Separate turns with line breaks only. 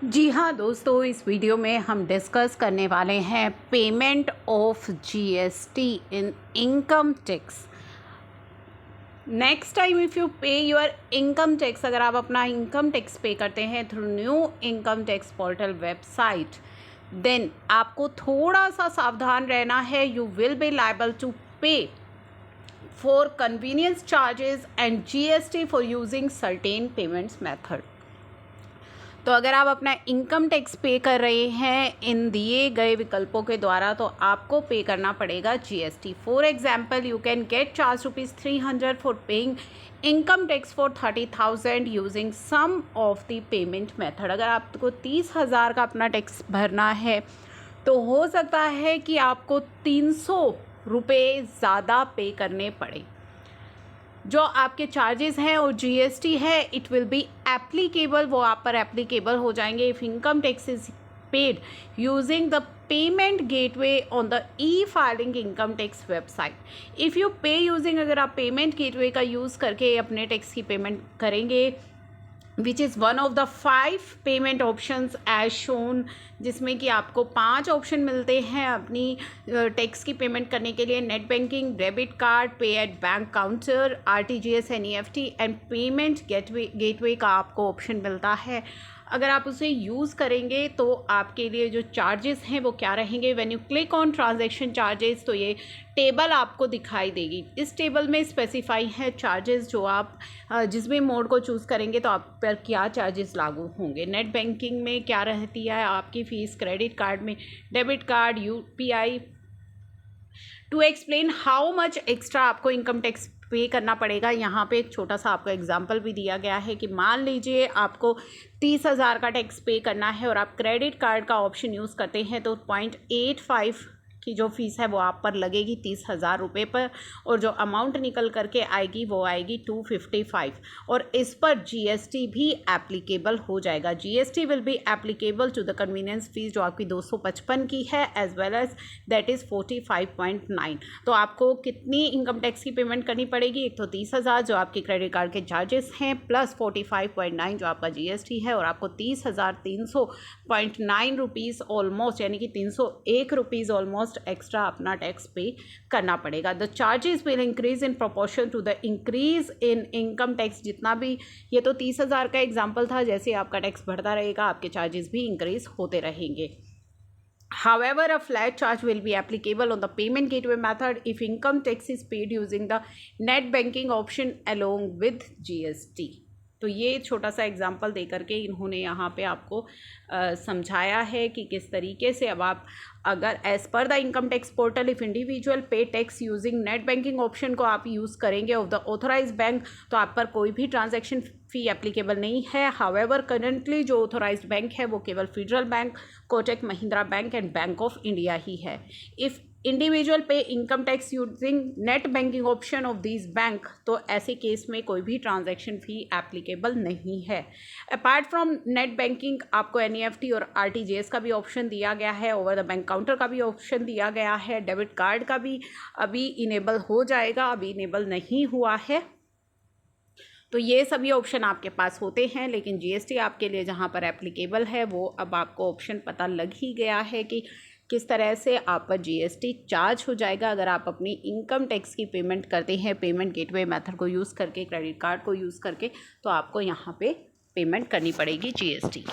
जी हाँ दोस्तों, इस वीडियो में हम डिस्कस करने वाले हैं payment of GST in income tax. Next time if you pay your income tax, अगर आप अपना इनकम टैक्स पे करते हैं through new income tax portal website, then आपको थोड़ा सा सावधान रहना है। You will be liable to pay for convenience charges and GST for using certain payments method. तो अगर आप अपना इनकम टैक्स पे कर रहे हैं इन दिए गए विकल्पों के द्वारा, तो आपको पे करना पड़ेगा GST. For example, you can get charge ₹300 for paying income tax for 30,000 using some of the payment method. अगर आपको 30,000 का अपना टैक्स भरना है तो हो सकता है कि आपको 300 रुपये ज़्यादा पे करने पड़े। जो आपके चार्जेस हैं और जीएसटी है, इट विल बी एप्लीकेबल, वो आप पर एप्लीकेबल हो जाएंगे if income tax is paid using the payment gateway on the E filing income tax website. If you पे यूजिंग, अगर आप पेमेंट गेटवे का यूज़ करके अपने टैक्स की पेमेंट करेंगे, which is one of the 5 payment options as shown, जिसमें कि आपको 5 ऑप्शन मिलते हैं अपनी टैक्स की पेमेंट करने के लिए। नेट बैंकिंग, डेबिट कार्ड, पे at bank counter, RTGS, NEFT and payment gateway का आपको ऑप्शन मिलता है। अगर आप उसे यूज़ करेंगे तो आपके लिए जो चार्जेस हैं वो क्या रहेंगे। When you click on transaction charges, तो ये टेबल आपको दिखाई देगी। इस टेबल में स्पेसिफाई है चार्जेस, जो आप जिस भी मोड को चूज़ करेंगे तो आप पर क्या चार्जेस लागू होंगे। नेट बैंकिंग में क्या रहती है आपकी फ़ीस, क्रेडिट कार्ड में, debit card, UPI. To explain how much extra आपको इनकम टैक्स पे करना पड़ेगा, यहाँ पे एक छोटा सा आपको एग्जांपल भी दिया गया है कि मान लीजिए आपको 30,000 का टैक्स पे करना है और आप क्रेडिट कार्ड का ऑप्शन यूज़ करते हैं, तो 0.85 की जो फ़ीस है वो आप पर लगेगी 30,000 रुपये पर, और जो अमाउंट निकल करके आएगी वो आएगी 255, और इस पर जीएसटी भी एप्लीकेबल हो जाएगा। GST will be applicable to the convenience fees, जो आपकी 255 की है, as well as that is 45.9। तो आपको कितनी इनकम टैक्स की पेमेंट करनी पड़ेगी? एक तो 30,000 जो आपके क्रेडिट कार्ड के चार्जेस हैं, प्लस 45.9 जो आपका जीएसटी है, और आपको 30,300.9 रुपीज़ ऑलमोस्ट, यानी कि 301 रुपीज़ ऑलमोस्ट एक्स्ट्रा अपना टैक्स पे करना पड़ेगा। The charges will increase in proportion to the increase in income tax. जितना भी, ये तो 30,000 का एग्जाम्पल था, जैसे आपका टैक्स बढ़ता रहेगा आपके चार्जेस भी इंक्रीज होते रहेंगे। However, a flat charge will be applicable on the payment gateway method if income tax is paid using the net banking option along with GST। तो ये छोटा सा एग्जांपल दे करके इन्होंने यहाँ पे आपको समझाया है कि किस तरीके से अब आप, अगर as per the income tax portal, if individual pay tax using net banking option को आप यूज़ करेंगे ऑफ द ऑथोराइज बैंक, तो आप पर कोई भी ट्रांजैक्शन फ़ी एप्लीकेबल नहीं है। हावेवर करंटली जो ऑथोराइज बैंक है वो केवल Federal Bank, Kotak Mahindra bank and Bank of India ही है। If individual pay income tax using net banking option of this bank, तो ऐसे केस में कोई भी ट्रांजैक्शन फ़ी एप्लीकेबल नहीं है। अपार्ट फ्रॉम नेट बैंकिंग, आपको एनईएफटी और आरटीजीएस का भी ऑप्शन दिया गया है, ओवर द बैंक काउंटर का भी ऑप्शन दिया गया है, डेबिट कार्ड का भी अभी इनेबल हो जाएगा, अभी इनेबल नहीं हुआ है। तो ये सभी ऑप्शन आपके पास होते हैं, लेकिन जीएसटी आपके लिए जहाँ पर एप्लीकेबल है वो अब आपको ऑप्शन पता लग ही गया है कि किस तरह से आप पर जीएसटी चार्ज हो जाएगा अगर आप अपनी इनकम टैक्स की पेमेंट करते हैं पेमेंट गेटवे मेथड को यूज़ करके, क्रेडिट कार्ड को यूज़ करके, तो आपको यहाँ पे पेमेंट करनी पड़ेगी जीएसटी की।